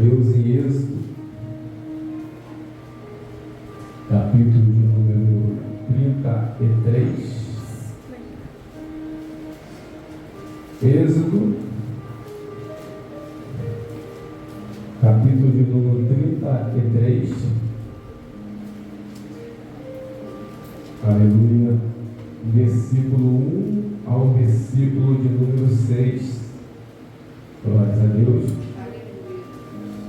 Deus, em Êxodo, capítulo de número 33. Êxodo, capítulo de número 33. Aleluia. Versículo 1 ao versículo de número 6. Glórias a Deus.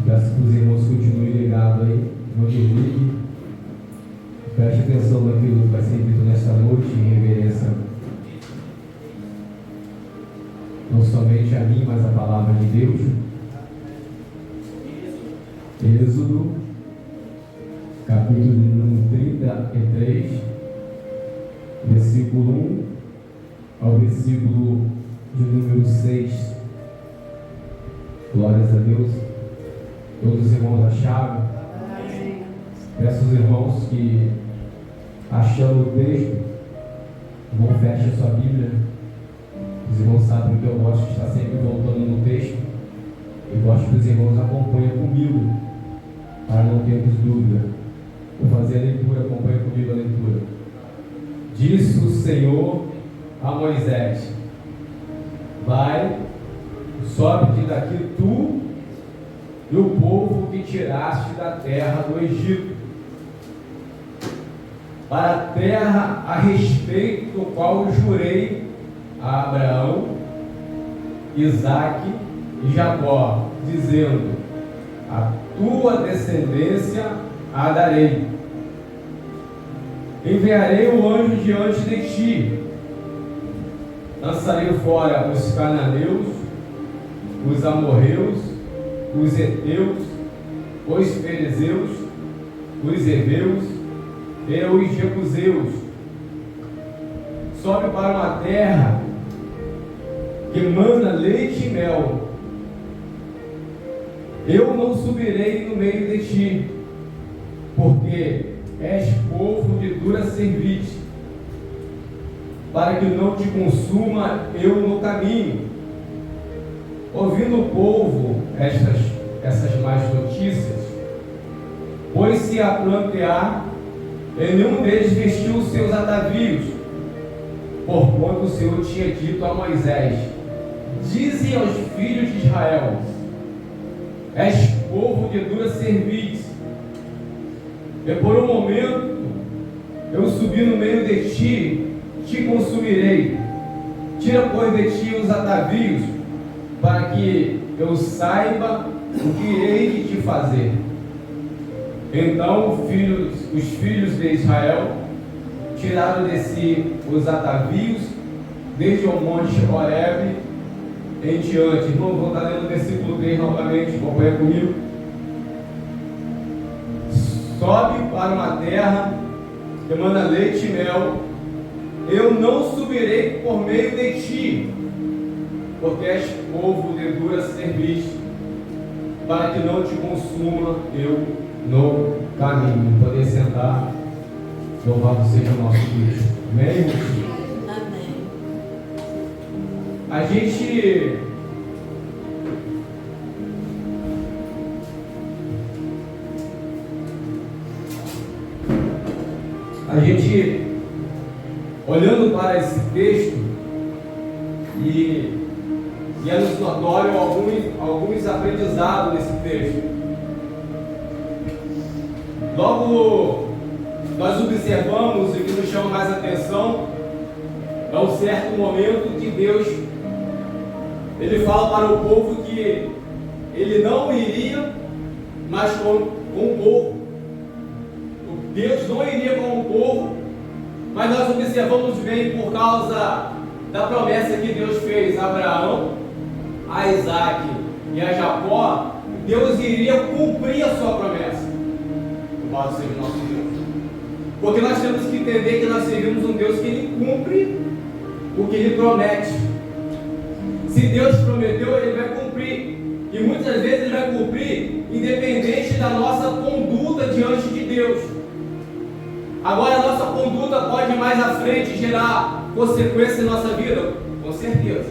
Peço que os irmãos continuem ligados aí, não desliguem. Preste atenção naquilo que vai ser dito nesta noite, em reverência não somente a mim, mas a palavra de Deus. Êxodo, capítulo de número 33, versículo 1 ao versículo de número 6. Glórias a Deus. Todos os irmãos acharam? Peço aos irmãos que, achando o texto, não fechem sua Bíblia. Os irmãos sabem que eu gosto de estar sempre voltando no texto e gosto que os irmãos acompanhem comigo, para não termos dúvida. Vou fazer a leitura, acompanhe comigo a leitura. Disse o Senhor a Moisés: vai, sobe daqui tu e o povo que tiraste da terra do Egito, para a terra a respeito do qual jurei a Abraão, Isaque e Jacó, dizendo: a tua descendência a darei. Enviarei o anjo diante de ti, lançarei fora os cananeus, os amorreus, os heteus, os ferezeus, os heveus e os jebuseus. Sobe para uma terra que mana leite e mel. Eu não subirei no meio de ti, porque és povo de dura cerviz, para que não te consuma eu no caminho. Ouvindo o povo essas más notícias, pôs-se a plantear, e nenhum deles vestiu os seus atavios, porquanto o Senhor tinha dito a Moisés: dize aos filhos de Israel: és povo de dura cerviz, e por um momento eu subi no meio de ti, te consumirei. Tira, pois, de ti os atavios, para que eu saiba o que hei de te fazer. Então os filhos de Israel tiraram de si os atavios, desde o monte Horebe em diante. Irmão, vou estar lendo o versículo 3 novamente, acompanha comigo. Sobe para uma terra que mana leite e mel. Eu não subirei por meio de ti, porque és povo de dura cerviz, para que não te consuma eu no caminho. Poder sentar. Louvado seja o nosso Deus. Amém? Amém. A gente olhando para esse texto e é-nos notório alguns aprendizados nesse texto. Logo, nós observamos, e o que nos chama mais atenção é um certo momento que Deus ele fala para o povo que ele não iria mais com o povo. Deus não iria com o povo, mas nós observamos bem por causa da promessa que Deus fez a Abraão, a Isaque e a Jacó. Deus iria cumprir a sua promessa. Louvado seja o nosso Deus. Porque nós temos que entender que nós servimos um Deus que Ele cumpre o que Ele promete. Se Deus prometeu, Ele vai cumprir. E muitas vezes Ele vai cumprir independente da nossa conduta diante de Deus. Agora, a nossa conduta pode mais à frente gerar consequências em nossa vida? Com certeza.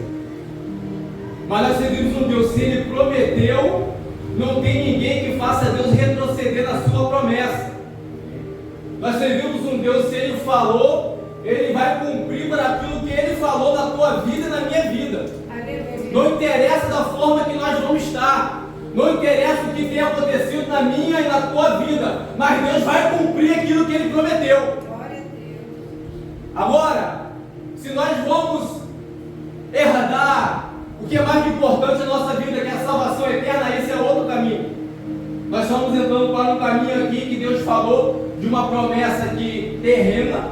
Mas nós servimos um Deus, se Ele prometeu, Não tem ninguém que faça Deus retroceder na sua promessa. Nós servimos um Deus, se Ele falou, Ele vai cumprir para aquilo que Ele falou na tua vida e na minha vida. Não interessa da forma que nós vamos estar, não interessa o que tem acontecido na minha e na tua vida, mas Deus vai cumprir aquilo que Ele prometeu. Agora, se nós vamos herdar o que é mais importante na nossa vida, que é a salvação eterna, esse é outro caminho. Nós estamos entrando para um caminho aqui que Deus falou de uma promessa aqui terrena,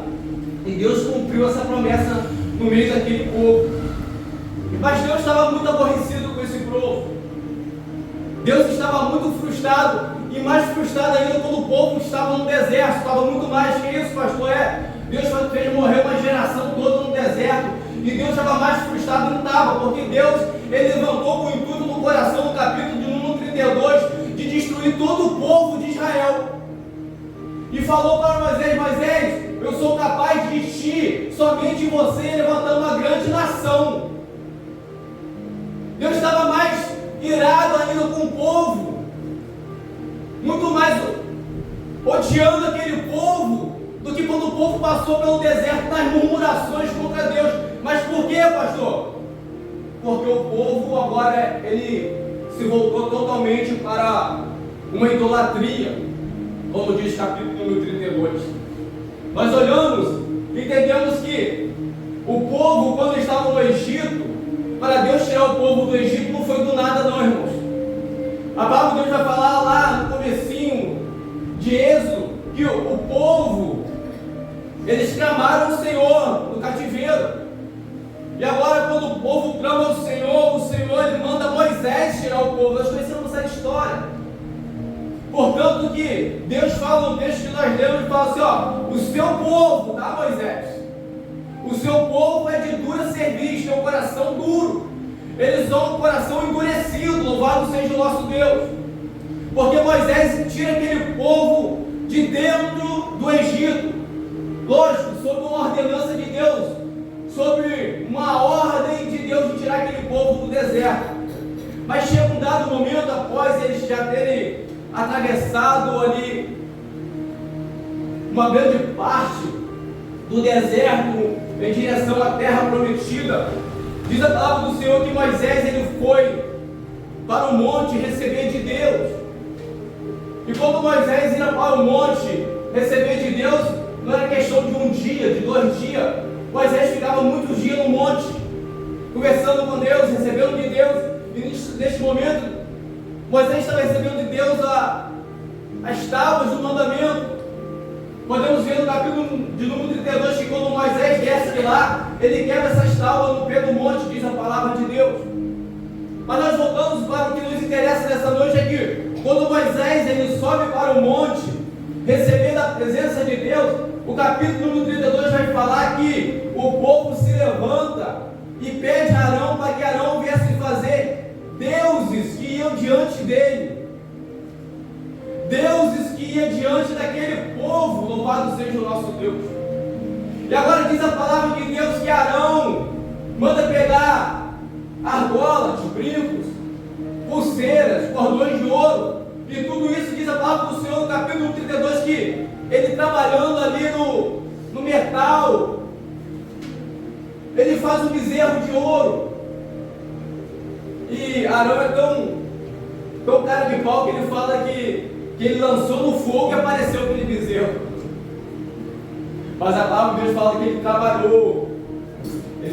e Deus cumpriu essa promessa no meio daquele povo. Mas Deus estava muito aborrecido com esse povo. Deus estava muito frustrado, e mais frustrado ainda quando o povo estava no deserto. Estava muito mais que isso, pastor. Deus fez morrer uma geração toda no deserto, e Deus estava mais frustrado, não estava, porque Deus, Ele levantou com o intuito no coração, no capítulo de número 32, de destruir todo o povo de Israel. E falou para Moisés: Moisés, eu sou capaz de ti, somente você, levantando uma grande nação. Deus estava mais irado ainda com o povo, muito mais odiando aquele povo, do que quando o povo passou pelo deserto nas murmurações contra Deus. Mas por quê, pastor? Porque o povo agora, ele se voltou totalmente para uma idolatria, como diz capítulo número 32. Nós olhamos e entendemos que o povo, quando estava no Egito, para Deus tirar o povo do Egito não foi do nada não, irmãos. A palavra de Deus vai falar lá no comecinho de Êxodo, que o povo, eles clamaram o Senhor no cativeiro. E agora, quando o povo clama ao Senhor, o Senhor, Ele manda Moisés tirar o povo. Nós conhecemos essa história. Portanto que Deus fala no texto que nós lemos, e fala assim, o seu povo, tá, Moisés? O seu povo é de dura cerviz, tem um coração duro. Eles são um coração endurecido, louvado seja o nosso Deus. Porque Moisés tira aquele povo de dentro do Egito. Lógico, sob uma ordenança de Deus, sobre uma ordem de Deus de tirar aquele povo do deserto. Mas chega um dado momento, após eles já terem atravessado ali uma grande parte do deserto em direção à terra prometida, diz a palavra do Senhor que Moisés, ele foi para o monte receber de Deus. E quando Moisés ia para o monte receber de Deus, não era questão de um dia, de 2 dias. Moisés ficava muitos dias no monte, conversando com Deus, recebendo de Deus. E neste momento, Moisés estava recebendo de Deus as tábuas do mandamento. Podemos ver no capítulo de número 32 que quando Moisés desce de lá, ele quebra essas tábuas no pé do monte, diz a palavra de Deus. Mas nós voltamos para o que nos interessa nessa noite aqui. Quando Moisés ele sobe para o monte, recebendo a presença de Deus, o capítulo número 32 vai falar que o povo se levanta e pede a Arão para que Arão viesse fazer deuses que iam diante dele. Deuses que iam diante daquele povo, louvado seja o nosso Deus. E agora diz a palavra de Deus que Arão manda pegar argolas, brincos, pulseiras, cordões de ouro, e tudo isso diz a palavra do Senhor no capítulo 32 que ele trabalhando ali no metal, ele faz um bezerro de ouro. E Arão é tão cara de pau que ele fala que ele lançou no fogo e apareceu aquele bezerro. Mas a palavra de Deus fala que ele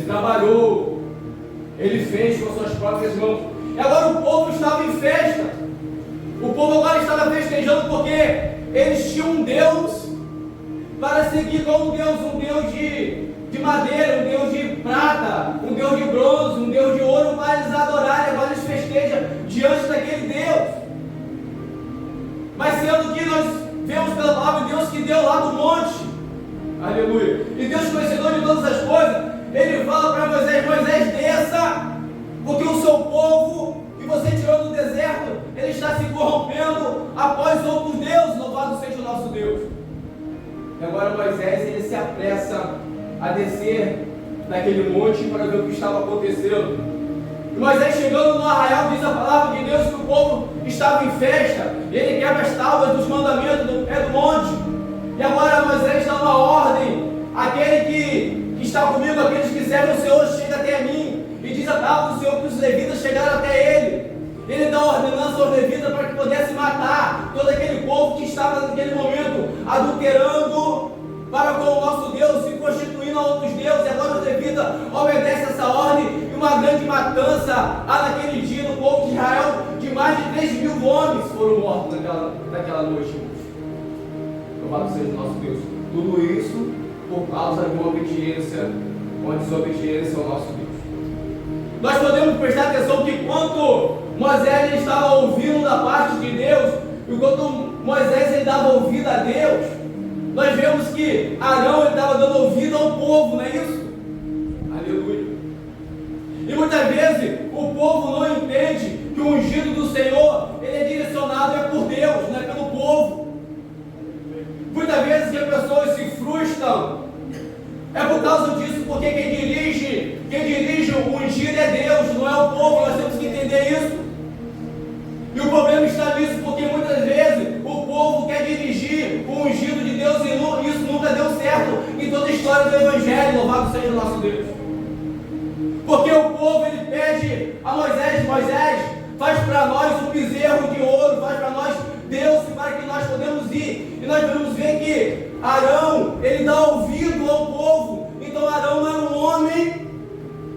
trabalhou, ele fez com suas próprias mãos. E agora o povo estava em festa. O povo agora estava festejando porque eles tinham um Deus para seguir como um Deus de madeira, um Deus de prata, um Deus de bronze, um Deus de ouro para eles adorarem. Agora eles festejam diante daquele Deus. Mas sendo que nós vemos pela palavra de Deus que deu lá do monte, aleluia, e Deus conhecedor de todas as coisas, ele fala para Moisés: Moisés, desça, porque o seu povo que você tirou do deserto, ele está se corrompendo após outros deuses, louvado seja o nosso Deus. E agora Moisés, ele se apressa a descer daquele monte para ver o que estava acontecendo. E Moisés chegando no arraial, diz a palavra de Deus que o povo estava estava em festa, ele quebra as tábuas dos mandamentos do monte. E agora Moisés dá uma ordem: aquele que está comigo, aqueles que servem o Senhor, chega até mim. E diz a palavra do Senhor que os levitas chegaram até ele. Ele dá uma ordenança aos levitas para que pudesse matar todo aquele povo que estava naquele momento adulterando para com o nosso Deus, se constituindo a outros deuses. E agora os levitas obedecem essa ordem, e uma grande matança há naquele dia no povo de Israel, de mais de 3.000 homens foram mortos naquela noite. Louvado seja o nosso Deus. Tudo isso por causa de uma obediência, uma desobediência ao nosso Deus. Nós podemos prestar atenção que enquanto Moisés estava ouvindo da parte de Deus, enquanto Moisés ele dava ouvido a Deus, nós vemos que Arão ele estava dando ouvido ao povo, não é isso? Aleluia. E muitas vezes o povo não entende que o ungido do Senhor ele é direcionado por Deus, não é pelo povo. Muitas vezes que as pessoas se frustram é por causa disso, porque quem dirige o ungido é Deus, não é o povo. Nós temos que entender isso. E o problema está nisso, porque muitas vezes o povo quer dirigir o ungido de Deus e isso nunca deu certo em toda a história do Evangelho. Louvado seja o nosso Deus. Porque o povo ele pede a Moisés: Moisés, faz para nós um bezerro de ouro, faz para nós Deus, para que nós podemos ir. E nós vamos ver que Arão ele dá ouvido ao povo. Então Arão não era um homem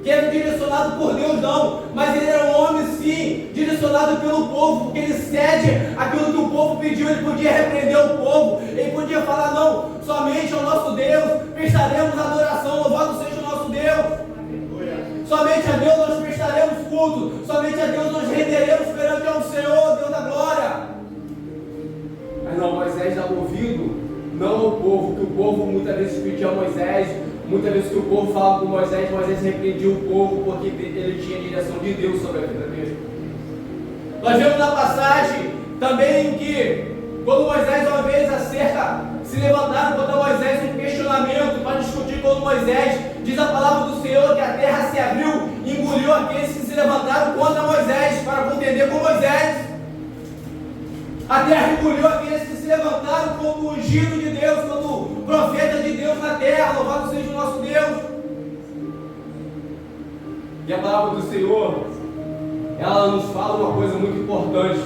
que era direcionado por Deus, não, mas ele era um homem sim, direcionado pelo povo, porque ele cede aquilo que o povo pediu. Ele podia repreender o povo, ele podia falar: não, somente ao nosso Deus prestaremos adoração, louvado seja o nosso Deus. Somente a Deus nós prestaremos culto, somente a Deus nós renderemos perante ao Senhor, Deus da glória. Mas não, Moisés dá ouvido não ao povo, que o povo muitas vezes pedia a Moisés. Muitas vezes que o povo falava com Moisés, Moisés repreendia o povo porque ele tinha a direção de Deus sobre a vida dele. Nós vemos na passagem também que quando Moisés uma vez acerca, se levantaram contra Moisés um questionamento para discutir com Moisés. Diz a palavra do Senhor que a terra se abriu e engoliu aqueles que se levantaram contra Moisés para contender com Moisés. A terra engoliu aqueles que se levantaram como o ungido de Deus, como o profeta de Deus na terra. Louvado seja o nosso Deus. E a palavra do Senhor, ela nos fala uma coisa muito importante.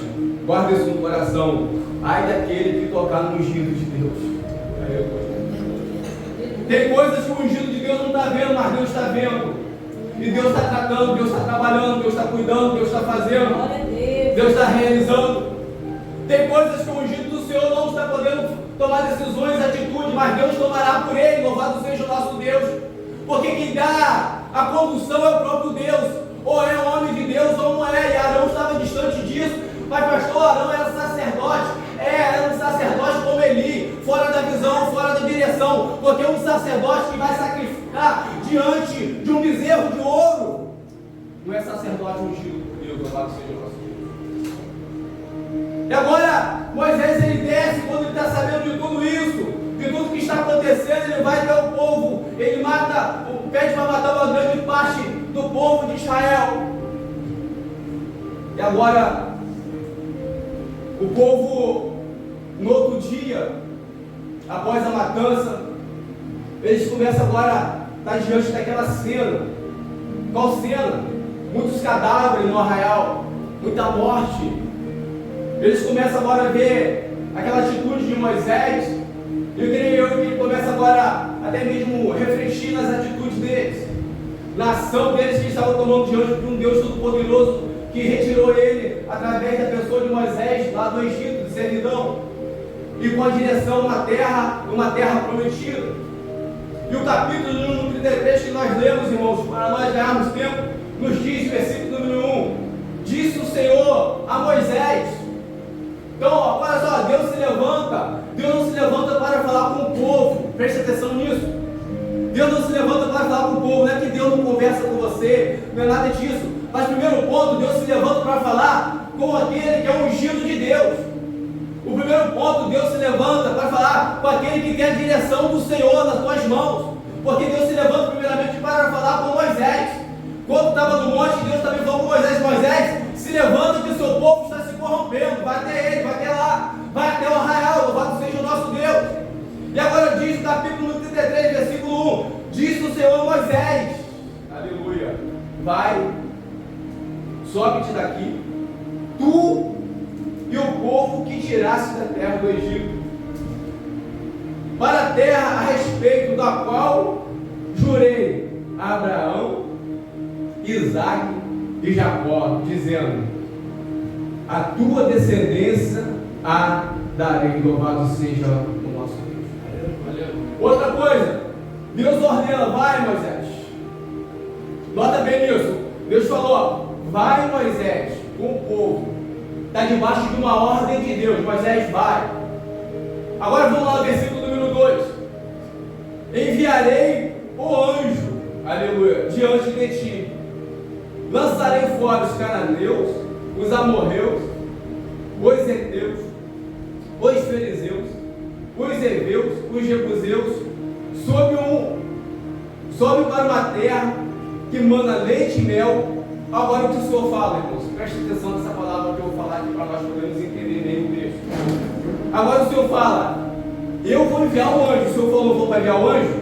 Guarda isso no coração: ai daquele que tocar no ungido de Deus. Tem coisas que o ungido de Deus não está vendo, mas Deus está vendo. E Deus está tratando, Deus está trabalhando, Deus está cuidando, Deus está fazendo, Deus está realizando. Tem coisas que o ungido do Senhor não está podendo tomar decisões, atitudes, mas Deus tomará por ele. Louvado seja o nosso Deus. Porque quem dá a condução é o próprio Deus. Ou é homem de Deus ou não é. E Arão estava distante disso. Mas pastor, Arão era sacerdote. Era um sacerdote como Eli, fora da visão, fora da direção. Porque um sacerdote que vai sacrificar diante de um bezerro de ouro não é sacerdote ungido por Deus. Louvado seja o nosso Deus. E agora, Moisés ele desce, quando ele está sabendo de tudo isso, de tudo que está acontecendo, ele vai até o povo, ele pede para matar uma grande parte do povo de Israel. E agora, o povo, no outro dia, após a matança, eles começam agora a estar diante daquela cena. Qual cena? Muitos cadáveres no arraial, muita morte. Eles começam agora a ver aquela atitude de Moisés. E eu creio que ele começa agora até mesmo refletir nas atitudes deles, na ação deles que estavam tomando diante de um Deus Todo-Poderoso que retirou ele através da pessoa de Moisés lá do Egito, de servidão, e com a direção uma terra prometida. E o capítulo número 33 que nós lemos, irmãos, para nós ganharmos tempo, nos diz, versículo número 1: disse o Senhor a Moisés. Então, olha só, Deus não se levanta para falar com o povo, preste atenção nisso. Deus não se levanta para falar com o povo, não é que Deus não conversa com você, não é nada disso. Mas primeiro ponto, Deus se levanta para falar com aquele que é o ungido de Deus. O primeiro ponto, Deus se levanta para falar com aquele que tem a direção do Senhor nas suas mãos. Porque Deus se levanta primeiramente para falar com Moisés. Quando estava no monte, Deus também falou com Moisés: Moisés, se levanta que o seu povo está se corrompendo. sobe-te daqui, tu e o povo que tiraste da terra do Egito, para a terra a respeito da qual jurei a Abraão, Isaque e Jacó, dizendo: a tua descendência a darei. Louvado seja o nosso Deus. Outra coisa, Deus ordena: vai, Moisés. Nota bem nisso. Deus falou: vai, Moisés, com o povo. Está debaixo de uma ordem de Deus. Moisés, vai. Agora vamos lá no versículo número 2. Enviarei o anjo, aleluia, diante de ti. Lançarei fora os cananeus, os amorreus, os heteus, os fariseus, os heveus, os jebuseus, sobe para uma terra que manda leite e mel. Agora o que o Senhor fala, irmãos? Preste atenção nessa palavra que eu vou falar aqui para nós podermos entender bem o texto. Agora o Senhor fala: eu vou enviar o anjo. O Senhor falou: não vou enviar o anjo.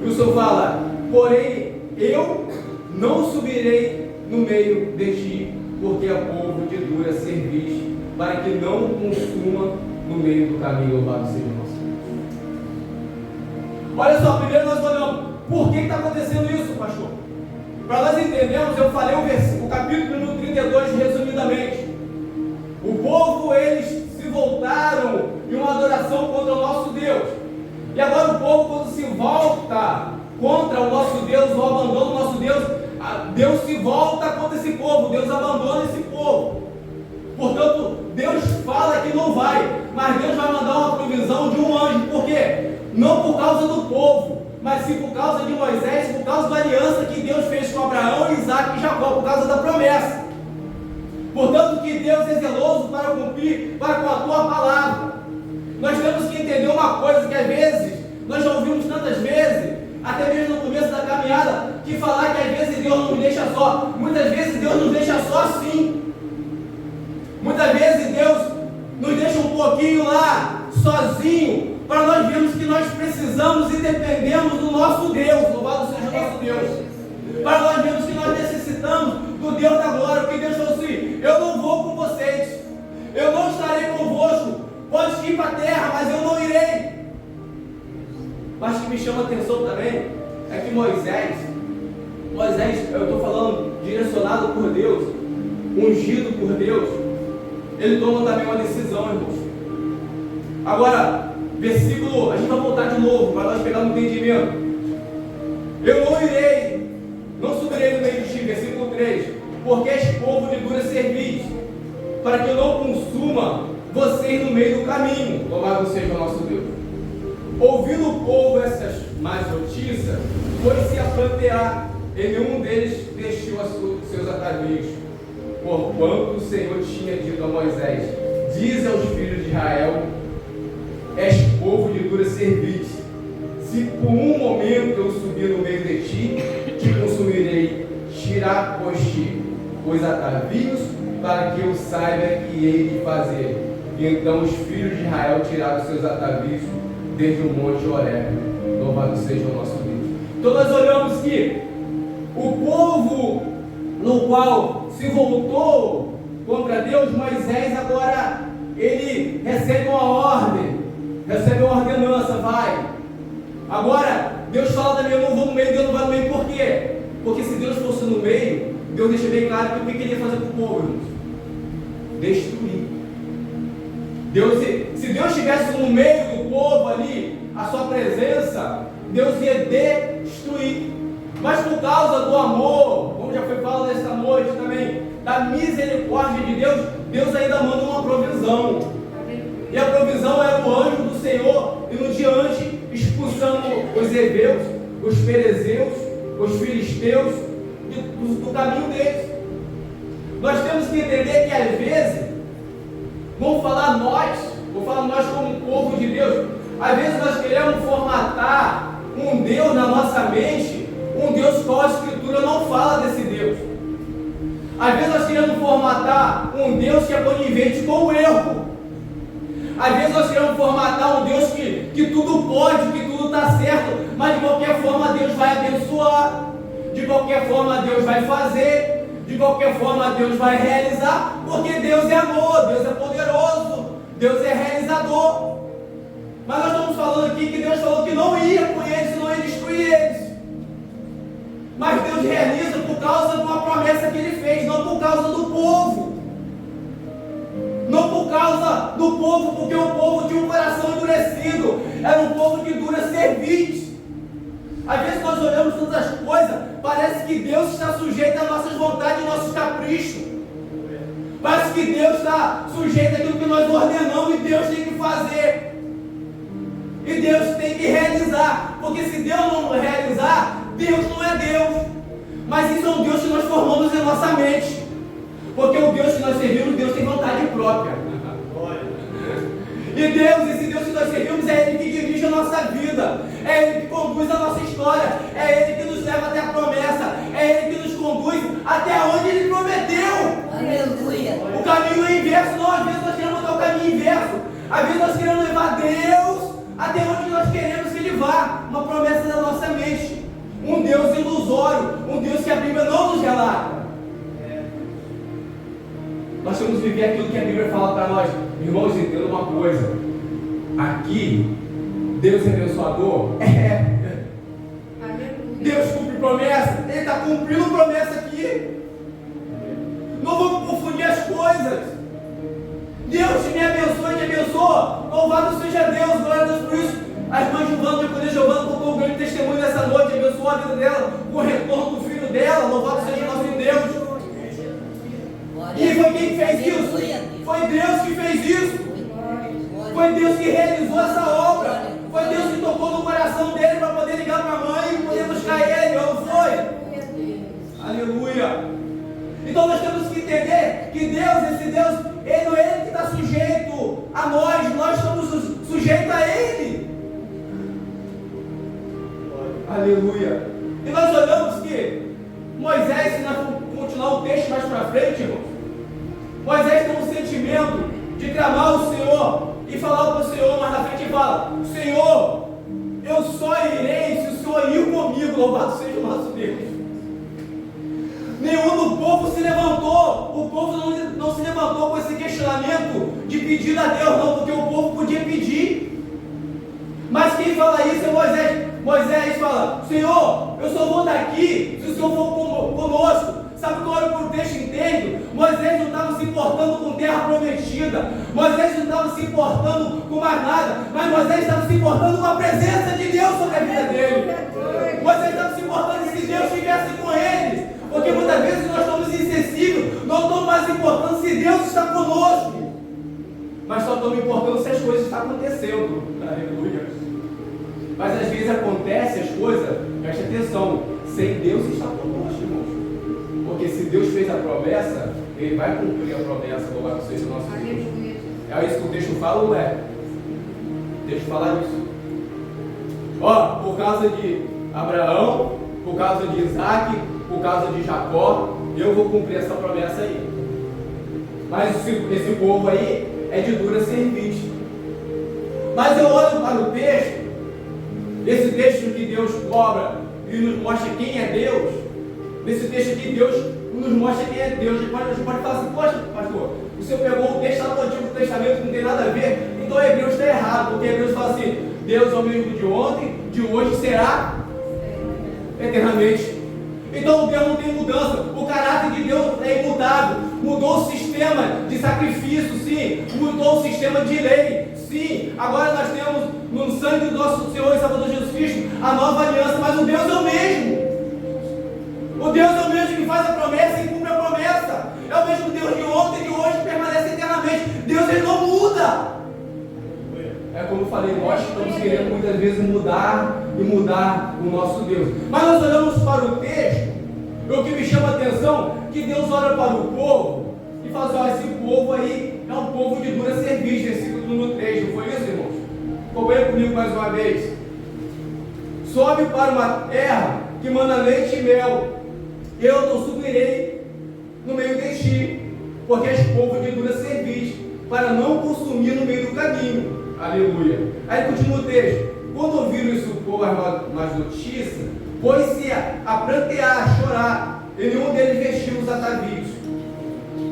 E o Senhor fala: porém eu não subirei no meio de ti, porque é povo de dura cerviz, para que não consuma no meio do caminho. Louvado seja o nosso Deus. Olha só, primeiro nós olhamos: por que está acontecendo isso, pastor? Para nós entendermos, eu falei o capítulo número 32 resumidamente. O povo, eles se voltaram em uma adoração contra o nosso Deus. E agora o povo, quando se volta contra o nosso Deus, ou abandona o nosso Deus, Deus se volta contra esse povo, Deus abandona esse povo. Portanto, Deus fala que não vai, mas Deus vai mandar uma provisão de um anjo. Por quê? Não por causa do povo, mas sim por causa de Moisés, por causa da aliança que Deus fez com Abraão, Isaque e Jacó, por causa da promessa. Portanto, que Deus é zeloso para cumprir para com a tua palavra. Nós temos que entender uma coisa que às vezes, nós já ouvimos tantas vezes, até mesmo no começo da caminhada, que falar que às vezes Deus nos deixa só. Muitas vezes Deus nos deixa só sim. Muitas vezes Deus nos deixa um pouquinho lá, sozinho, para nós vermos que nós precisamos e dependemos do nosso Deus. Louvado seja o nosso Deus. Para nós vermos que nós necessitamos do Deus da glória. Porque Deus falou assim: eu não vou com vocês, eu não estarei convosco, pode ir para a terra, mas eu não irei. Mas o que me chama a atenção também é que Moisés, eu estou falando, direcionado por Deus, ungido por Deus, ele toma também uma decisão, irmãos. Agora, versículo, a gente vai voltar de novo, para nós pegar no entendimento. Eu não irei, não subirei no meio de ti, versículo 3, porque és povo de dura cerviz, para que eu não consuma vocês no meio do caminho. Louvado seja o nosso Deus. Ouvindo o povo essas más notícias, foi-se a plantear, e nenhum deles deixou seus atavios, porquanto o Senhor tinha dito a Moisés: diz aos filhos de Israel: és povo de dura cerviz, se por um momento eu subir no meio de ti, te consumirei. Tirar, pois, os atavios, para que eu saiba que hei de fazer. E então os filhos de Israel tiraram seus atavios desde o monte Horebe. Louvado seja o nosso Deus. Então nós olhamos que o povo no qual se voltou contra Deus, Moisés agora ele recebe uma ordem, recebe uma ordenança: vai. Agora Deus fala também: eu não vou no meio, Deus não vai no meio. Por quê? Porque se Deus fosse no meio, Deus deixa bem claro que o que ele ia fazer com o povo, irmãos? Destruir. Se Deus estivesse no meio do povo ali, a sua presença, Deus ia destruir. Mas por causa do amor, como já foi falado nesta noite também, da misericórdia de Deus, Deus ainda manda uma provisão. E a provisão era o anjo do Senhor indo diante, expulsando os heveus, os ferezeus, os filisteus do caminho deles. Nós temos que entender que às vezes, vou falar nós como povo de Deus, às vezes nós queremos formatar um Deus na nossa mente, um Deus qual a Escritura não fala desse Deus. Às vezes nós queremos formatar um Deus que é conivente com o erro. Às vezes nós queremos formatar um Deus que tudo pode, que tudo está certo, mas de qualquer forma Deus vai abençoar, de qualquer forma Deus vai fazer, De qualquer forma, Deus vai realizar, porque Deus é amor, Deus é poderoso, Deus é realizador. Mas nós estamos falando aqui que Deus falou que não ia com eles, não ia destruir eles. Mas Deus realiza por causa de uma promessa que Ele fez, não por causa do povo. Não por causa do povo, porque o povo tinha um coração endurecido. Era um povo de dura cerviz. Às vezes nós olhamos todas as coisas, parece que Deus está sujeito às nossas vontades e nossos caprichos. Parece que Deus está sujeito àquilo que nós ordenamos e Deus tem que fazer. E Deus tem que realizar. Porque se Deus não realizar, Deus não é Deus. Mas isso é um Deus que nós formamos em nossa mente. Porque o Deus que nós servimos, Deus tem vontade própria. E Deus, esse Deus que nós servimos, é Ele que dirige a nossa vida, é Ele que conduz a nossa história, é Ele que nos leva até a promessa, é Ele que nos conduz até onde Ele prometeu. Aleluia. O caminho é inverso, não, às vezes nós queremos botar o caminho inverso, às vezes nós queremos levar Deus até onde nós queremos que Ele vá, uma promessa da nossa mente, um Deus ilusório, um Deus que a Bíblia não nos relata. Nós temos que viver aquilo que a Bíblia fala para nós. Irmãos, entenda uma coisa. Aqui, Deus é abençoador? É. Deus cumpre promessa? Ele está cumprindo promessa aqui. Não vamos confundir as coisas. Deus me abençoa e te abençoa. Louvado seja Deus, glória a Deus por isso. A irmã Giovana, de Acolher Giovana, contou um grande testemunho nessa noite. Abençoou a vida dela, com o retorno do filho dela. Louvado seja nosso Deus. E foi quem fez isso? Foi Deus que fez isso. Foi Deus que realizou essa obra. Foi Deus que tocou no coração dele para poder ligar para a mãe e poder buscar ele, não foi? Aleluia. Então nós temos que entender que Deus, esse Deus, Ele não é Ele que está sujeito a nós estamos sujeitos a Ele. Aleluia. E nós olhamos que Moisés, se nós continuar o texto mais para frente, irmãos, Moisés tem um sentimento de clamar ao Senhor e falar para o Senhor, mas na frente fala: Senhor, eu só irei se o Senhor ir comigo, louvado seja o nosso Deus. Nenhum do povo se levantou, o povo não se levantou com esse questionamento de pedir a Deus, não, porque o povo podia pedir. Mas quem fala isso é Moisés. Moisés fala: Senhor, eu só vou daqui se o Senhor for conosco. Sabe qual era o texto inteiro? Moisés não estava se importando com terra prometida. Moisés não estava se importando com mais nada. Mas Moisés estava se importando com a presença de Deus sobre a vida dele. Moisés estava se importando se Deus estivesse com ele. Porque muitas vezes nós estamos insensíveis. Não estamos mais importando se Deus está conosco. Mas só estamos importando se as coisas estão acontecendo. Aleluia. Mas às vezes acontece as coisas, preste atenção, sem Deus estar conosco, irmãos. Porque se Deus fez a promessa, Ele vai cumprir a promessa, louvado seja o nosso Deus. É isso que o texto fala, não é? O texto fala isso. Ó, por causa de Abraão, por causa de Isaac, por causa de Jacó, eu vou cumprir essa promessa aí. Mas esse povo aí é de dura cerviz. Mas eu olho para o texto, esse texto que Deus cobra e nos mostra quem é Deus. Nesse texto aqui, Deus nos mostra quem é Deus. A gente pode falar assim: poxa, pastor, o senhor pegou o texto lá do Antigo Testamento que não tem nada a ver, então Hebreus está errado, porque Hebreus fala assim: Deus é o mesmo de ontem, de hoje será eternamente. Então Deus não tem mudança, o caráter de Deus é imutável. Mudou o sistema de sacrifício, sim, mudou o sistema de lei, sim. Agora nós temos no sangue do nosso Senhor e Salvador Jesus Cristo a nova aliança, mas o Deus é o mesmo. O Deus é o mesmo que faz a promessa e cumpre a promessa. É o mesmo Deus de ontem e de hoje permanece eternamente. Deus, Ele não muda. É como eu falei, nós estamos querendo muitas vezes mudar o nosso Deus. Mas nós olhamos para o texto, e o que me chama a atenção é que Deus olha para o povo e fala assim: ó, esse povo aí é um povo de dura cerviz, versículo número 3, não foi isso, irmãos? Acompanha comigo mais uma vez. Sobe para uma terra que manda leite e mel. Eu não subirei no meio de ti, porque és povo de dura cerviz, para não consumir no meio do caminho. Aleluia. Aí continua o texto: quando ouviram isso o povo, as más notícias, pôs-se a prantear, a chorar, e nenhum deles vestiu os atavios.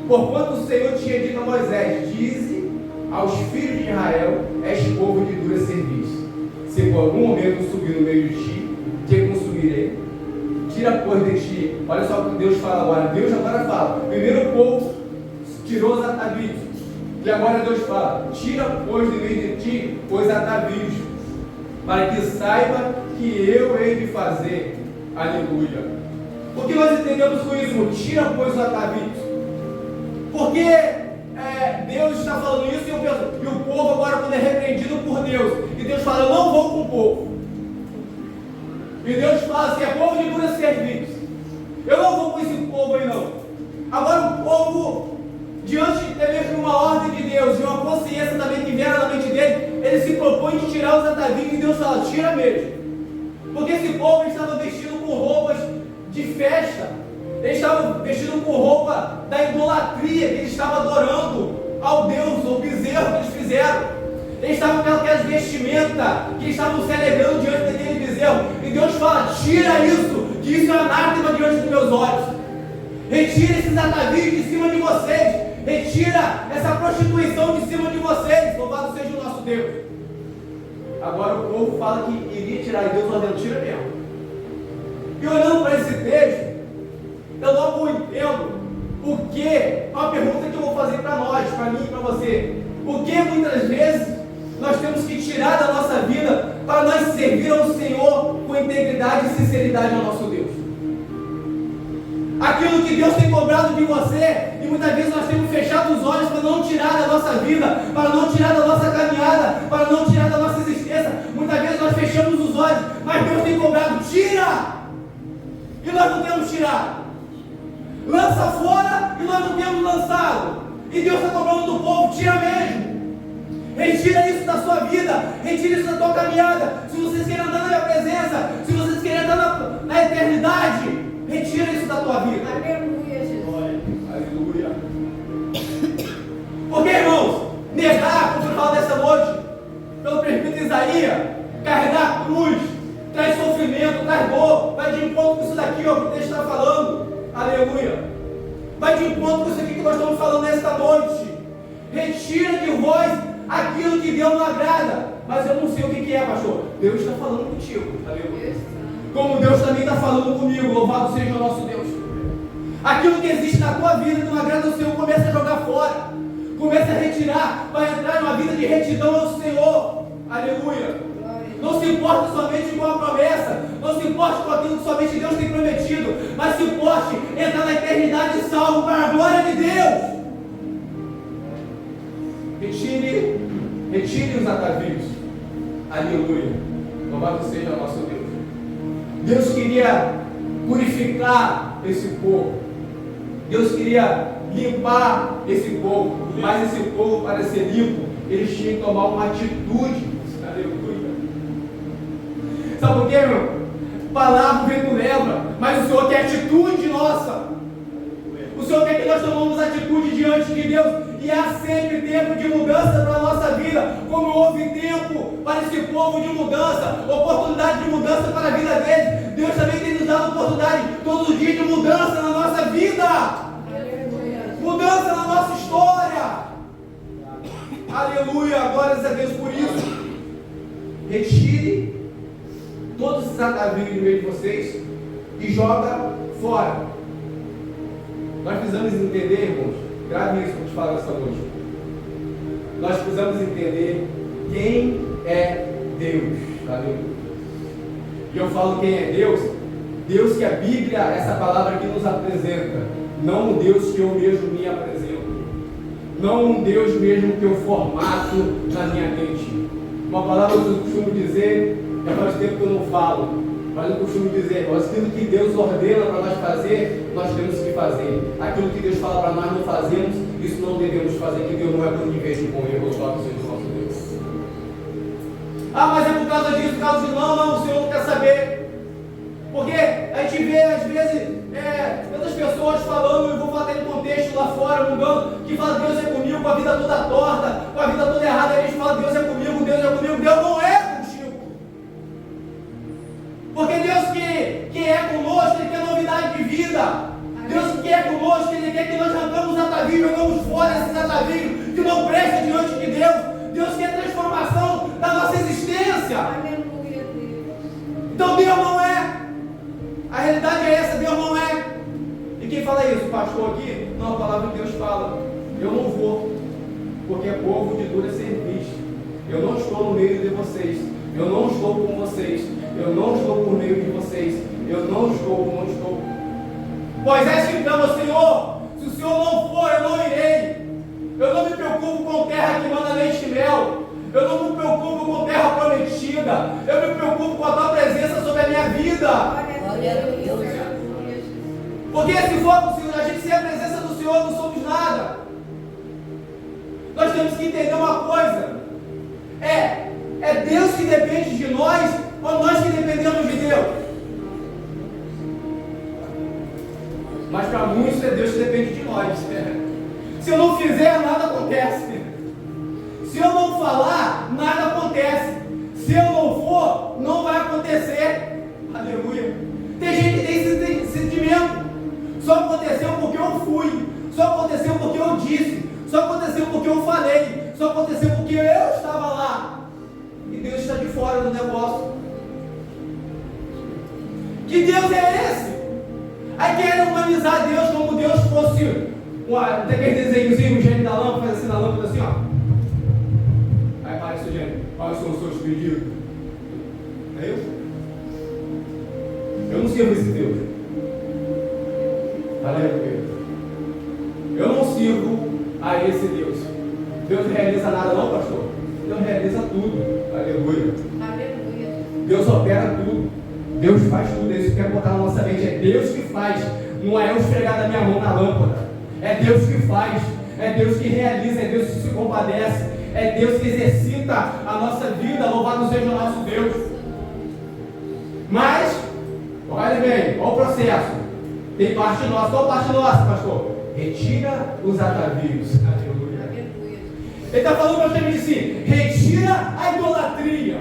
Porquanto o Senhor tinha dito a Moisés: dize aos filhos de Israel: és povo de dura serviço. Se por algum momento subir no meio de ti, te consumirei. Tira, pois, de ti. Olha só o que Deus fala agora. Deus agora fala. Primeiro o povo tirou os atavios. E agora Deus fala: tira, pois, de meio de ti os atavios, para que saiba que eu hei de fazer. Aleluia. O que nós entendemos com isso? Tira, pois, os atavios. Porque Deus está falando isso e eu penso, e o povo agora, quando é repreendido por Deus, e Deus fala: eu não vou com o povo. E Deus fala assim: é povo de dura serviço. Eu não vou com esse povo aí não. Agora o povo, diante de uma ordem de Deus e uma consciência também que viera na mente dele, ele se propõe de tirar os atavios e Deus fala: tira mesmo. Porque esse povo estava vestido com roupas de festa, eles estavam vestidos com roupa da idolatria, que eles estavam adorando ao Deus, ao bezerro que eles fizeram. Eles estavam com aquelas vestimentas que eles estavam celebrando diante daquele bezerro. E Deus fala: tira isso, que isso é anátema diante dos meus olhos. Retira esses atavios de cima de vocês. Retira essa prostituição de cima de vocês. Louvado seja o nosso Deus. Agora o povo fala que iria tirar, e Deus ordenou: tira mesmo. E olhando para esse texto, eu logo entendo o que, uma pergunta que eu vou fazer para nós, para mim e para você. O que muitas vezes nós temos que tirar da nossa vida para nós servir ao Senhor com integridade e sinceridade ao nosso Deus? Aquilo que Deus tem cobrado de você, e muitas vezes nós temos fechado os olhos para não tirar da nossa vida, para não tirar da nossa caminhada, para não tirar da nossa existência. Muitas vezes nós fechamos os olhos, mas Deus tem cobrado: tira! E nós não temos tirado. Lança fora e nós não temos lançado. E Deus está cobrando do povo: tira mesmo. Retira isso da sua vida, retira isso da tua caminhada. Se vocês querem andar na minha presença, se vocês querem andar na eternidade, retira isso da tua vida. Aleluia, Jesus. Aleluia. Porque, irmãos, negar, como eu falo dessa noite, pelo presbítero Isaías, carregar cruz, traz sofrimento, traz dor, vai de encontro com isso daqui, ó, que o texto está falando. Aleluia. Vai de encontro com isso aqui que nós estamos falando nesta noite. Retira de vós aquilo que Deus não agrada. Mas eu não sei o que é, pastor. Deus está falando contigo. Aleluia. Como Deus também está falando comigo. Louvado seja o nosso Deus. Aquilo que existe na tua vida que não agrada ao Senhor, começa a jogar fora. Começa a retirar. Vai entrar numa vida de retidão ao Senhor. Aleluia. Não se importa somente com a promessa, não se importe com aquilo que somente Deus tem prometido, mas se importe em entrar na eternidade salvo para a glória de Deus. Retire os atavios. Aleluia. Louvado seja o nosso Deus. Deus queria purificar esse povo. Deus queria limpar esse povo. Mas esse povo, para ser limpo, eles tinham que tomar uma atitude. Aleluia. Sabe por quê, meu? Palavra vem leva, mas o Senhor quer atitude nossa. O Senhor quer que nós tomemos atitude diante de Deus. E há sempre tempo de mudança para a nossa vida. Como houve tempo para esse povo de mudança, oportunidade de mudança para a vida deles, Deus também tem nos dado oportunidade todos os dias de mudança na nossa vida. Mudança na nossa história. Aleluia, glórias a Deus por isso. Retire todos esses atavios no meio de vocês e joga fora. Nós precisamos entender, irmãos, grave isso que eu te falo essa noite. Nós precisamos entender quem é Deus. Aleluia. E eu falo quem é Deus, Deus que a Bíblia, essa palavra aqui nos apresenta, não um Deus que eu mesmo me apresento, não um Deus mesmo que eu formato na minha mente. Uma palavra que eu costumo dizer, já faz tempo que eu não falo, mas eu costumo dizer, aquilo que Deus ordena para nós fazer, nós temos que fazer. Aquilo que Deus fala para nós não fazemos, isso não devemos fazer, que Deus não é conivente com o erro, louvado seja o nosso Deus. Ah, mas é por causa disso, por causa de não, o Senhor não quer saber. Porque a gente vê, às vezes, tantas pessoas falando, eu vou falar até no contexto lá fora, mudando, que fala Deus é comigo, com a vida toda torta, com a vida toda errada, a gente fala Deus é comigo, Deus não é contigo. Porque Deus que é conosco, Ele quer novidade de vida. Deus quer conosco, Ele quer que nós arrancamos os atavios, jogamos fora esses atavios que não prestam diante de Deus. Deus quer transformação da nossa existência. Aleluia, Deus. Então Deus não é. A realidade é essa, Deus não é. E quem fala isso? O pastor aqui? Não, a palavra de Deus fala. Eu não vou, porque é povo de dura serviço. Eu não estou no meio de vocês. Eu não estou com vocês. Eu não estou por meio de vocês. Eu não estou. Moisés que clama, Senhor, se o Senhor não for, eu não irei. Eu não me preocupo com terra que manda leite e mel. Eu não me preocupo com terra prometida. Eu me preocupo com a tua presença sobre a minha vida. Glória a Deus. Porque se for possível, a gente sem a presença do Senhor não somos nada. Nós temos que entender uma coisa. É Deus que depende de nós, ou nós que dependemos de Deus? Mas para muitos é Deus que depende de nós. Se eu não fizer, nada acontece. Se eu não falar, nada acontece. Se eu não for, não vai acontecer. Aleluia. Tem gente que tem esse sentimento. Só aconteceu porque eu fui. Só aconteceu porque eu disse. Só aconteceu porque eu falei. Só aconteceu porque eu estava lá. E Deus está de fora do negócio. Que Deus é esse? Aí querem humanizar Deus como Deus fosse. Tem aquele desenhozinho, o gênio da lâmpada, faz assim na lâmpada assim, ó. Aí aparece o gênio. Quais são os seus pedidos? É isso? Eu não sirvo esse Deus. Aleluia. Eu não sirvo a esse Deus. Deus não realiza nada não, pastor? Deus realiza tudo. Aleluia. Aleluia. Deus opera tudo. Deus faz tudo. Isso que quer botar na nossa mente. É Deus que faz. Não é eu esfregar da minha mão na lâmpada. É Deus que faz. É Deus que realiza. É Deus que se compadece. É Deus que exercita a nossa vida. Louvado seja o nosso Deus. Mas, olha bem, olha o processo. Tem parte nossa. Qual parte nossa, pastor? Retira os atavios. Aleluia. Aleluia. Ele está falando praticamente assim: retira a idolatria,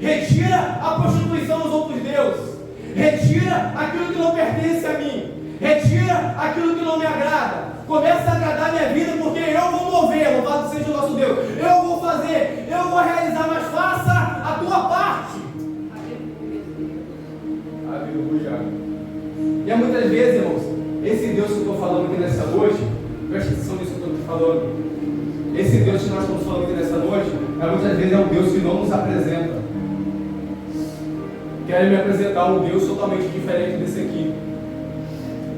retira a prostituição aos outros deuses, retira aquilo que não pertence a mim, retira aquilo que não me agrada. Começa a agradar a minha vida, porque eu vou mover, louvado seja o nosso Deus. Eu vou fazer, eu vou realizar, mas faça a tua parte. Aleluia. E há muitas vezes, irmãos, esse Deus que eu estou falando aqui nessa noite, presta atenção nisso que eu estou falando. Esse Deus que nós estamos falando aqui nessa noite, muitas vezes é um Deus que não nos apresenta. Quero me apresentar um Deus totalmente diferente desse aqui.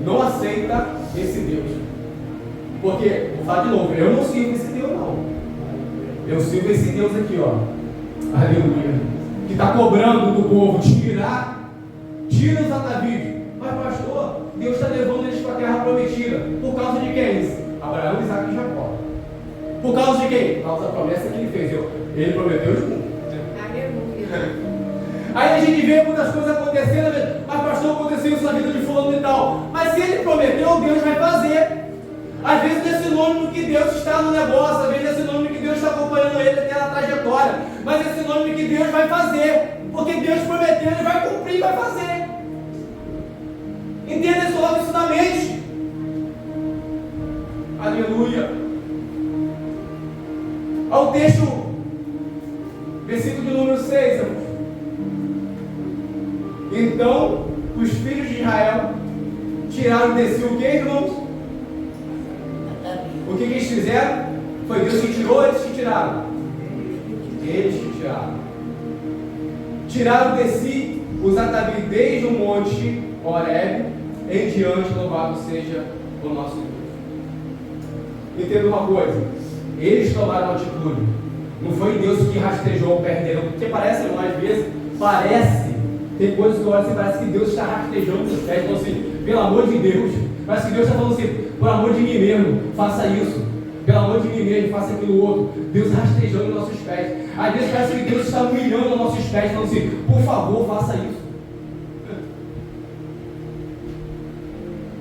Não aceita esse Deus. Porque, vou falar de novo, eu não sirvo esse Deus não. Eu sirvo esse Deus aqui, ó. Aleluia. Que está cobrando do povo, tira os atavios. Mas pastor, Deus está levando eles para a terra prometida. Por causa de quem? Abraão, Isaac e Jacó. Por causa de quem? Por causa da promessa que ele fez. Ele prometeu e cumpriu. Aleluia. Aí a gente vê muitas coisas acontecendo, mas pastor, aconteceu isso na vida de fulano e tal. Mas se ele prometeu, Deus vai fazer. Às vezes não é sinônimo que Deus está no negócio, às vezes é sinônimo que Deus está acompanhando ele até na trajetória. Mas é sinônimo que Deus vai fazer. Porque Deus prometeu, ele vai cumprir e vai fazer. Entenda isso logo isso na mente. Aleluia. Ao texto, versículo de número 6, irmãos. Então, os filhos de Israel tiraram de si o que, irmãos? O que eles fizeram? Foi Deus que tirou ou eles que tiraram? Eles que tiraram. Tiraram de si os atavios desde o monte Horebe em diante, louvado seja o nosso Deus. Entenda uma coisa, eles tomaram atitude. Não foi Deus que rastejou o pé dele, porque parece, irmão, às vezes, tem coisas que eu olho assim, parece que Deus está rastejando os pés, então assim, pelo amor de Deus, parece que Deus está falando assim, por amor de mim mesmo, faça isso, pelo amor de mim mesmo, faça aquilo outro. Deus rastejando nossos pés. Às vezes parece que Deus está humilhando nossos pés, falando assim, por favor, faça isso.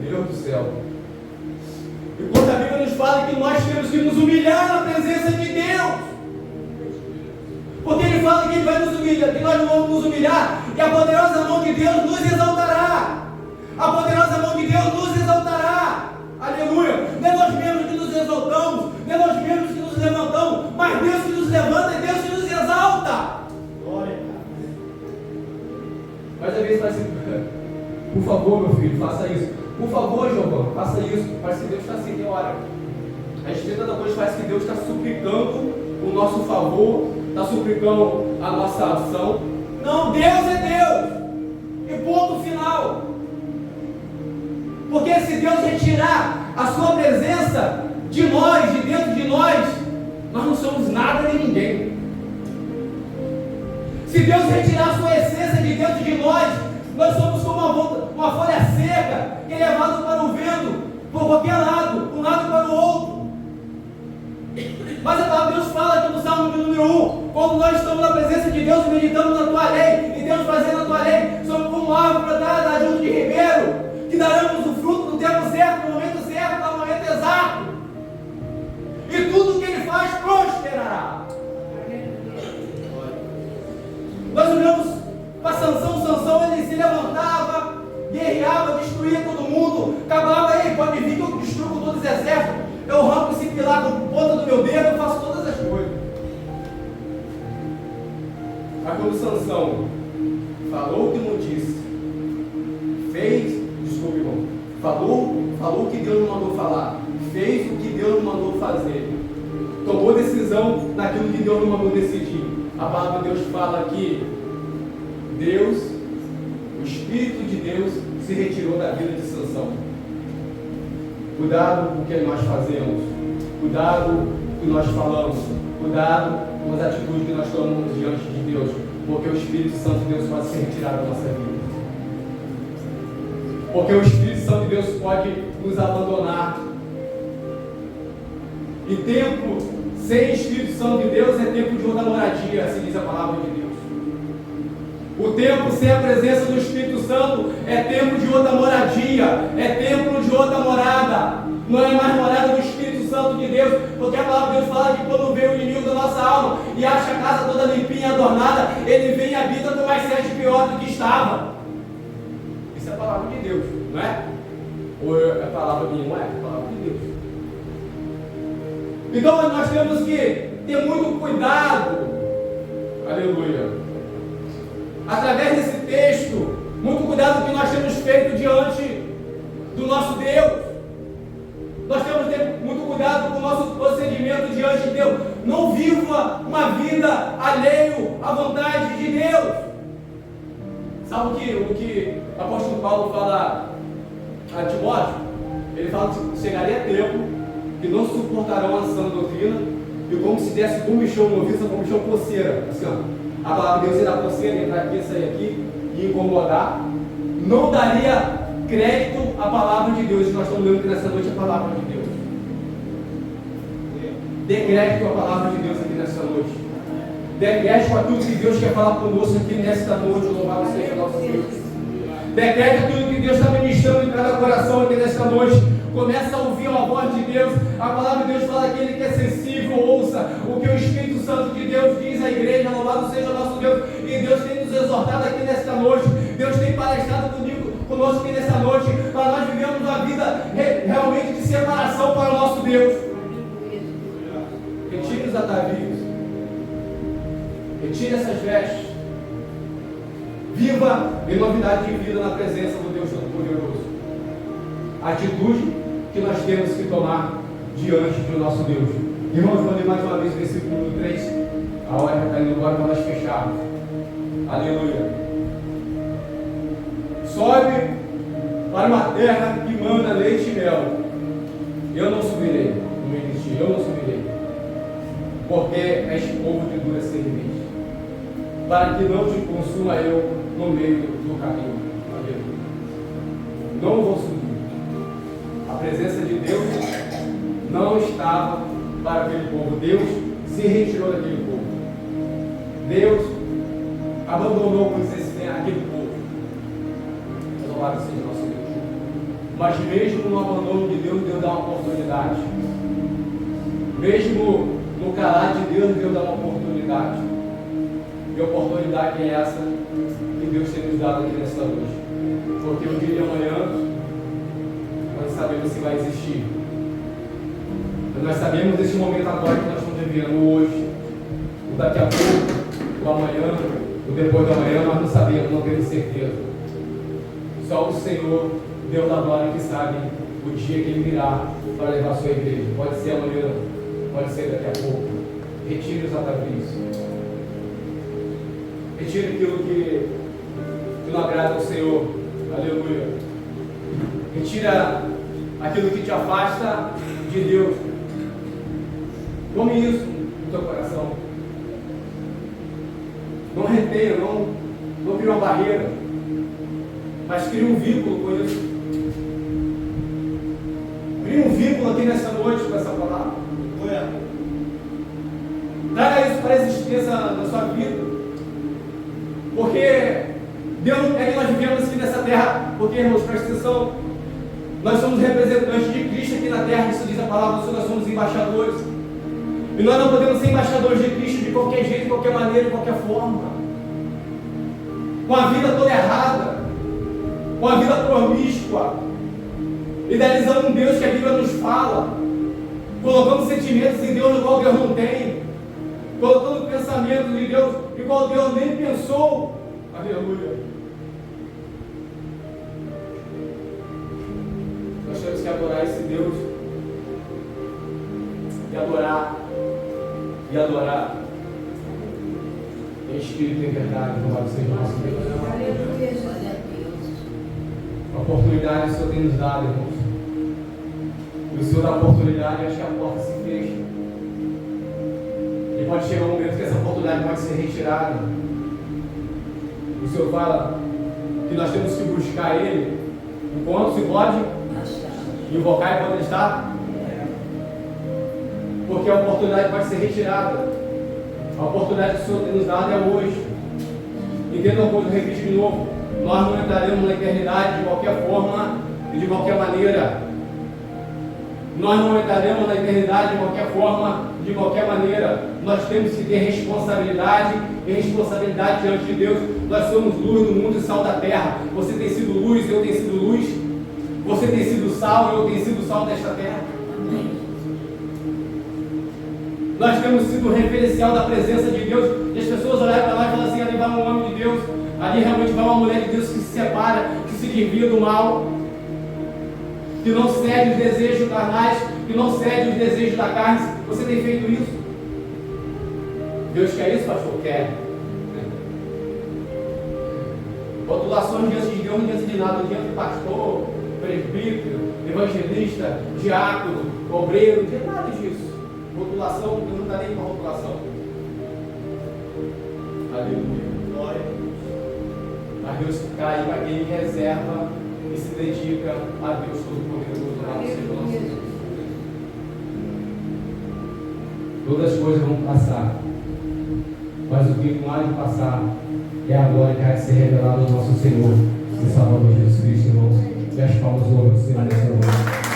Deus do céu. E quando a Bíblia nos fala que nós temos que nos humilhar na presença de Deus, porque Ele fala que Ele vai nos humilhar, que nós não vamos nos humilhar, e a poderosa mão de Deus nos exaltará. A poderosa mão de Deus nos exaltará. Aleluia. Não é nós mesmos que nos exaltamos, não é nós mesmos que nos levantamos, mas Deus que nos levanta e Deus que nos exalta. Glória. Mas às vezes parece, por favor, meu filho, faça isso. Por favor, Giovanni, faça isso. Parece que Deus está assim, tem hora. A gente tenta coisa, parece que Deus está suplicando o nosso favor, está suplicando a nossa ação. Não, Deus é Deus. E ponto final. Porque se Deus retirar a sua presença de nós, de dentro de nós não somos nada nem ninguém. Se Deus retirar a sua essência de dentro de nós somos como uma folha seca que é levada para o vento, por qualquer lado, um lado para o outro. Mas a palavra de Deus fala aqui no Salmo de número 1, quando nós estamos na presença de Deus, meditamos na tua lei, e Deus fazendo a tua lei, somos como árvore plantada junto de ribeiro, que daremos o fruto no tempo certo, no momento certo, no momento exato. E tudo que Ele faz prosperará. Nós olhamos para Sansão, ele se levantava, guerreava, destruía todo mundo, acabava, ei, pode vir que eu destruo com todos os exércitos, eu arranco esse pilar com a ponta do meu dedo, eu faço todas as coisas. Mas quando Sansão falou o que não disse, falou o que Deus não mandou falar, fez o que Deus não mandou fazer, tomou decisão naquilo que Deus não mandou decidir. A palavra de Deus fala que Deus, o Espírito de Deus, se retirou da vida de Sansão. Cuidado com o que nós fazemos, cuidado com o que nós falamos, cuidado com as atitudes que nós tomamos diante de Deus, porque o Espírito Santo de Deus pode se retirar da nossa vida. Porque o Espírito Santo de Deus pode nos abandonar. E tempo sem Espírito Santo de Deus é tempo de outra moradia, assim diz a palavra de Deus. O tempo sem a presença do Espírito Santo é tempo de outra moradia, é tempo de outra morada. Não é mais morada do Espírito Santo de Deus, porque a palavra de Deus fala que quando vem o inimigo da nossa alma e acha a casa toda limpinha, adornada, ele vem e habita com mais sede pior do que estava. Isso é a palavra de Deus, não é? Ou é a palavra minha? Não é? É a palavra de Deus. Então nós temos que ter muito cuidado, aleluia, através desse texto, muito cuidado com o que nós temos feito diante do nosso Deus. Nós temos que ter muito cuidado com o nosso procedimento diante de Deus. Não viva uma vida alheio à vontade de Deus. Sabe o que o apóstolo Paulo fala a Timóteo? Ele fala que chegaria tempo que não suportarão a sã doutrina, e como se desse comichão noviça, comichão coceira. Assim, ó, a palavra de Deus ia dar coceira, entrar aqui, sair aqui e incomodar. Não daria crédito à palavra de Deus. Nós estamos lendo aqui nessa noite a palavra de Deus. Dê crédito à palavra de Deus aqui nessa noite. Dê crédito a tudo que Deus quer falar conosco aqui nesta noite. Louvado seja o nosso Deus. Dê crédito a tudo que Deus está ministrando em cada coração aqui nesta noite. Começa a ouvir a voz de Deus. A palavra de Deus fala que ele que é sensível, ouça o que o Espírito Santo de Deus diz à igreja. Louvado seja o nosso Deus. E Deus tem nos exortado aqui nesta noite. Deus tem palestrado conosco aqui nesta noite, para nós vivermos uma vida realmente de separação para o nosso Deus. Retire os atavios, retire essas vestes, viva em novidade de vida na presença do Deus Todo-Poderoso. A atitude que nós temos que tomar diante do nosso Deus. Irmãos, vou ler mais uma vez o versículo 3, a hora já está indo embora para nós fecharmos. Aleluia. Sobe para uma terra que manda leite e mel. Eu não subirei, não existir, eu não subirei, porque és povo de dura serviço, para que não te consuma eu no meio do caminho. Aleluia. Não vou subir. A presença de Deus não estava para aquele povo. Deus se retirou daquele povo. Deus abandonou aquele povo. Louvado seja nosso Deus. Mas mesmo no abandono de Deus, Deus dá uma oportunidade. Mesmo no calar de Deus, Deus dá uma oportunidade. E a oportunidade é essa que Deus tem nos dado aqui nesta noite. Porque o dia de amanhã nós não sabemos se vai existir. Mas nós sabemos desse momento agora que nós estamos vivendo, o hoje, o daqui a pouco, o amanhã, o depois do amanhã, nós não sabemos, não temos certeza. Só o Senhor, Deus da glória, que sabe o dia que Ele virá para levar a sua igreja. Pode ser amanhã, pode ser daqui a pouco. Retire os atavios. Retire aquilo que não agrada ao Senhor. Aleluia. Retira aquilo que te afasta de Deus. Tome isso no teu coração. Não retenha, não crie uma barreira, mas crie um vínculo com isso. Crie um vínculo aqui nessa noite com essa palavra. Traga isso para a existência na sua vida. Porque Deus não quer que nós vivemos aqui nessa terra. Porque, irmãos, presta atenção, nós somos representantes de Cristo aqui na terra. Isso diz a palavra, nós somos embaixadores. E nós não podemos ser embaixadores de Cristo de qualquer jeito, de qualquer maneira, de qualquer forma. Com a vida toda errada, com a vida promíscua, idealizando um Deus que a Bíblia nos fala, colocando sentimentos em Deus no qual Deus não tem, colocando pensamentos em Deus em qual Deus nem pensou. Aleluia. Nós temos que adorar esse Deus, e adorar em espírito e em verdade. Louvado seja o nosso Deus. Aleluia, Jesus. A oportunidade o Senhor tem nos dado, irmãos. E o Senhor dá a oportunidade, acho que a porta se fecha. E pode chegar um momento que essa oportunidade pode ser retirada. O Senhor fala que nós temos que buscar Ele enquanto se pode invocar enquanto Ele está. Porque a oportunidade pode ser retirada. A oportunidade que o Senhor tem nos dado é hoje. Entenda uma coisa, eu repito de novo. Nós não entraremos na eternidade de qualquer forma e de qualquer maneira. Nós não entraremos na eternidade de qualquer forma, de qualquer maneira. Nós temos que ter responsabilidade e responsabilidade diante de Deus. Nós somos luz no mundo e sal da terra. Você tem sido luz, eu tenho sido luz. Você tem sido sal, eu tenho sido sal desta terra. Nós temos sido um referencial da presença de Deus. E as pessoas olharem para lá e falam assim: ali vai um homem de Deus, ali realmente vai uma mulher de Deus que se separa, que se desvia do mal, que não cede os desejos carnais, que não cede os desejos da carne. Você tem feito isso? Deus quer isso, pastor? Quer. Rotulações diante de Deus, não diante de nada, diante do pastor, presbítero, evangelista, diácono, obreiro, não tem nada disso. Rotulação, Deus não está nem com a rotulação. Aleluia. Glória. Mas Deus está aí para quem reserva e se dedica a Deus Todo-Poderoso. Todas as coisas vão passar, mas o que não há de passar é a glória que há de ser revelada ao nosso Senhor e Salvador Jesus Cristo, irmãos. E as palmas do Senhor nessa noite.